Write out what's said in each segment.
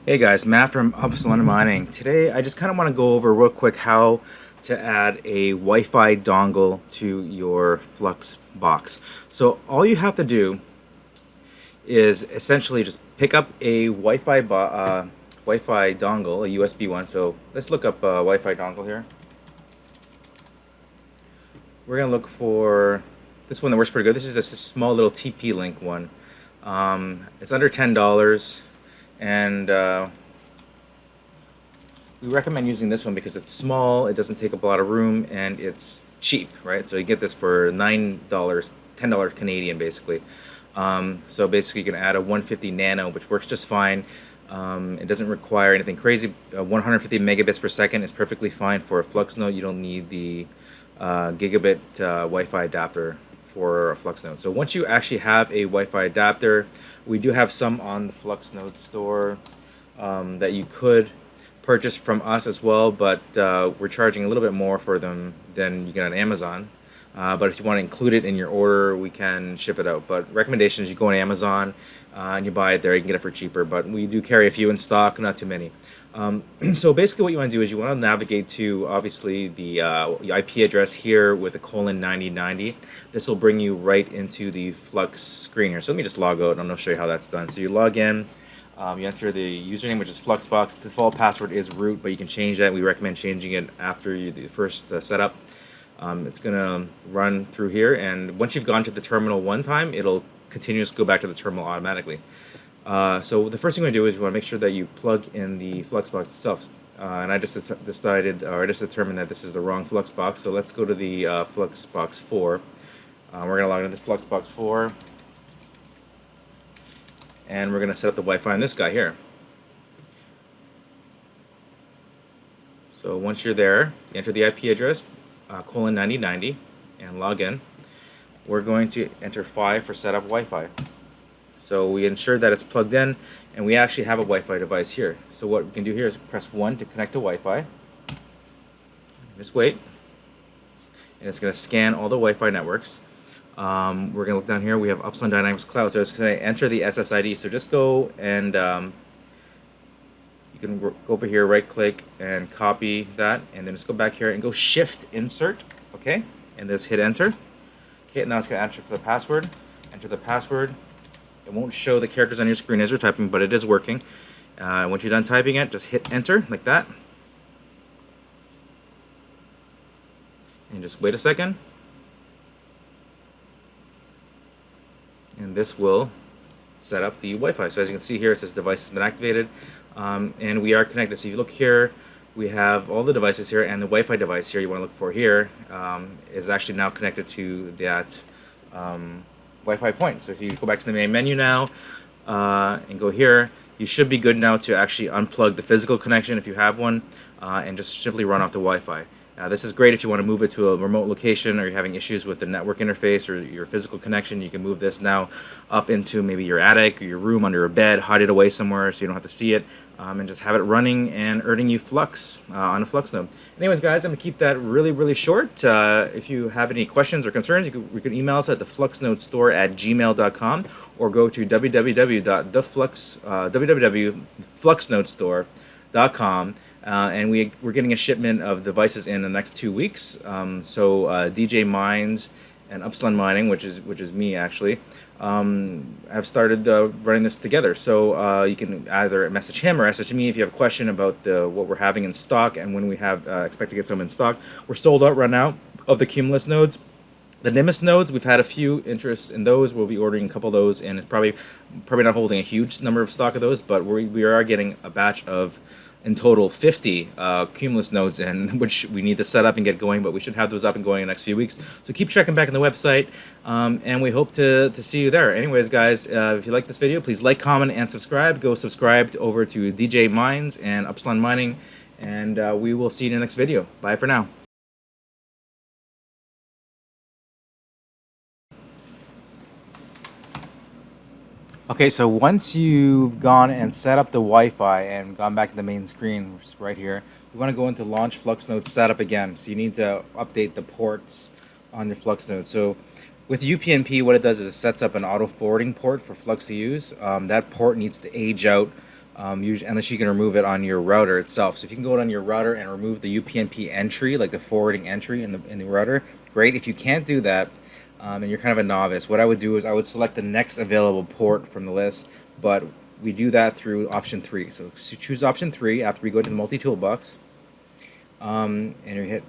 Hey guys, Matt from Upland Mining. Today I just kind of want to go over real quick how to add a Wi-Fi dongle to your FluxBox. So all you have to do is essentially just pick up a Wi-Fi dongle, a USB one. So let's look up a Wi-Fi dongle here. We're gonna look for this one that works pretty good. This is a small little TP-Link one. It's under $10 and we recommend using this one because it's small, it doesn't take up a lot of room, and it's cheap, right? So you get this for $9, $10 Canadian basically. So basically you can add a 150 nano, which works just fine. It doesn't require anything crazy. 150 megabits per second is perfectly fine for a Flux node. You don't need the gigabit Wi-Fi adapter for a Flux node. So once you actually have a Wi-Fi adapter, we do have some on the Flux node store that you could purchase from us as well, but we're charging a little bit more for them than you get on Amazon. But if you want to include it in your order, we can ship it out. But recommendation is you go on Amazon and you buy it there. You can get it for cheaper, but we do carry a few in stock, not too many. So basically what you want to do is you want to navigate to obviously the IP address here with the :9090. This will bring you right into the Flux screen here. So let me just log out and I'll show you how that's done. So you log in, you enter the username, which is FluxBox. The default password is root, but you can change that. We recommend changing it after you do the first setup. It's going to run through here, and once you've gone to the terminal one time, it'll continuously go back to the terminal automatically. So the first thing we do is you want to make sure that you plug in the FluxBox itself. And I just determined that this is the wrong FluxBox. So let's go to the FluxBox 4. We're going to log into this FluxBox 4, and we're going to set up the Wi-Fi on this guy here. So once you're there, you enter the IP address :9090 and log in. We're going to enter 5 for setup Wi-Fi. So we ensure that it's plugged in, and we actually have a Wi-Fi device here. So what we can do here is press 1 to connect to Wi-Fi. Just wait, and it's going to scan all the Wi-Fi networks. We're going to look down here. We have Upland Dynamics Cloud, so it's going to enter the SSID. So just go and you can go over here, right-click, and copy that, and then just go back here and go Shift Insert, okay, and just hit Enter. Okay, now it's going to enter for the password. Enter the password. It won't show the characters on your screen as you're typing, but it is working. Once you're done typing it, just hit Enter like that, and just wait a second, and this will set up the Wi-Fi. So as you can see here, it says device has been activated, and we are connected. So if you look here, we have all the devices here, and the Wi-Fi device here you want to look for here is actually now connected to that Wi-Fi point. So if you go back to the main menu now and go here, you should be good now to actually unplug the physical connection if you have one, and just simply run off the Wi-Fi. This is great if you want to move it to a remote location, or you're having issues with the network interface or your physical connection. You can move this now up into maybe your attic or your room under a bed, hide it away somewhere so you don't have to see it, and just have it running and earning you Flux on a Flux node. Anyways, guys, I'm going to keep that really, really short. If you have any questions or concerns, you can email us at thefluxnodestore@gmail.com, or go to www.fluxnodestore.com. And we're getting a shipment of devices in the next 2 weeks. So DJ Mines and Upland Mining, which is me actually, have started running this together. So you can either message him or message me if you have a question about what we're having in stock and when we have expect to get some in stock. We're sold out right now of the Cumulus nodes. The Nimbus nodes, we've had a few interests in those. We'll be ordering a couple of those, and it's probably not holding a huge number of stock of those, but we are getting a batch of, in total, 50 Cumulus nodes in, which we need to set up and get going, but we should have those up and going in the next few weeks. So keep checking back on the website, and we hope to see you there. Anyways, guys, if you like this video, please like, comment, and subscribe. Go subscribe over to DJ Mines and Upland Mining, and we will see you in the next video. Bye for now. Okay, so once you've gone and set up the Wi-Fi and gone back to the main screen right here, you want to go into Launch Flux Node Setup again. So you need to update the ports on your Flux node. So with UpNP, what it does is it sets up an auto forwarding port for Flux to use. That port needs to age out unless you can remove it on your router itself. So if you can go on your router and remove the UPnP entry, like the forwarding entry in the router, great. If you can't do that, and you're kind of a novice, what I would do is I would select the next available port from the list, but we do that through option 3. So choose option 3 after we go to the multi-toolbox, and you hit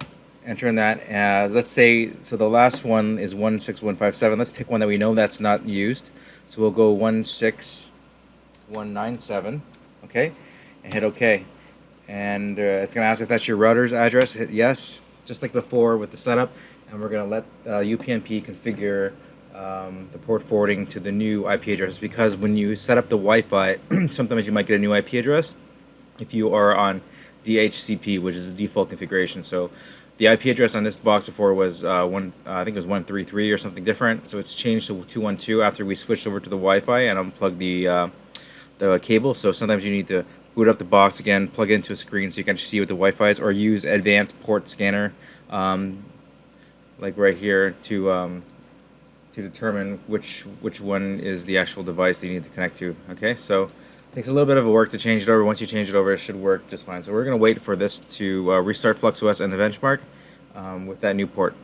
enter in that. Let's say, so the last one is 16157. Let's pick one that we know that's not used. So we'll go 16197, okay, and hit OK. And it's going to ask if that's your router's address. Hit yes, just like before with the setup. And we're going to let UPnP configure the port forwarding to the new IP address, because when you set up the Wi-Fi, sometimes you might get a new IP address if you are on DHCP, which is the default configuration. So the IP address on this box before was I think it was 133 or something different. So it's changed to 212 after we switched over to the Wi-Fi and unplugged the cable. So sometimes you need to boot up the box again, plug it into a screen so you can see what the Wi-Fi is, or use advanced port scanner, like right here, to determine which one is the actual device that you need to connect to. Okay, so it takes a little bit of work to change it over. Once you change it over, it should work just fine. So we're going to wait for this to restart FluxOS and the benchmark with that new port.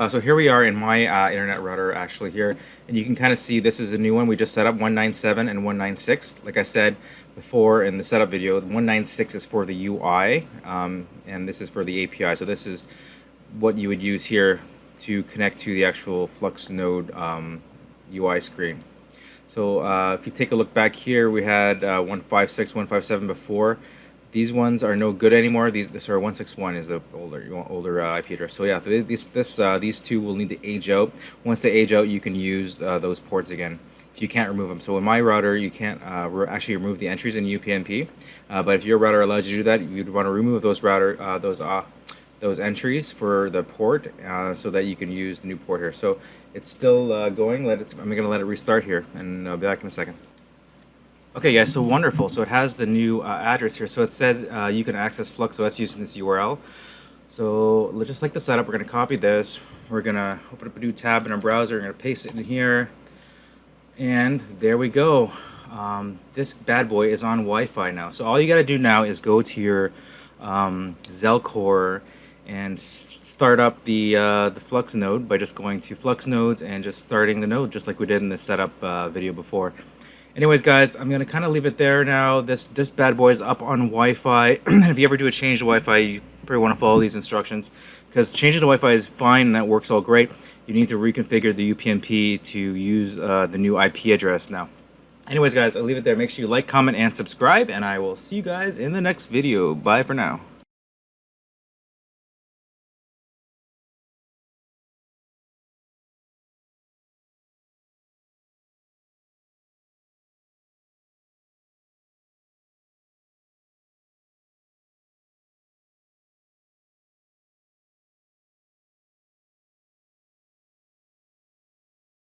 So here we are in my internet router actually here, and you can kind of see this is a new one we just set up, 197 and 196. Like I said before in the setup video, 196 is for the UI, and this is for the API. So this is what you would use here to connect to the actual Flux node UI screen. So if you take a look back here, we had 156, 157 before. These ones are no good anymore. These 161 is the older IP address. So yeah, these two will need to age out. Once they age out, you can use those ports again. You can't remove them. So in my router, you can't actually remove the entries in UPnP. But if your router allows you to do that, you'd want to remove those those entries for the port so that you can use the new port here. So it's still going. I'm going to let it restart here, and I'll be back in a second. Okay guys, so wonderful. So it has the new address here. So it says you can access FluxOS using this URL. So just like the setup, we're going to copy this. We're going to open up a new tab in our browser. We're going to paste it in here. And there we go. This bad boy is on Wi-Fi now. So all you got to do now is go to your Zelcore and start up the Flux node by just going to Flux nodes and just starting the node, just like we did in the setup video before. Anyways, guys, I'm gonna kind of leave it there now. This bad boy is up on Wi-Fi. If you ever do a change to Wi-Fi, you probably want to follow these instructions, because changing to Wi-Fi is fine and that works all great. You need to reconfigure the UPnP to use the new IP address now. Anyways, guys, I'll leave it there. Make sure you like, comment, and subscribe, and I will see you guys in the next video. Bye for now.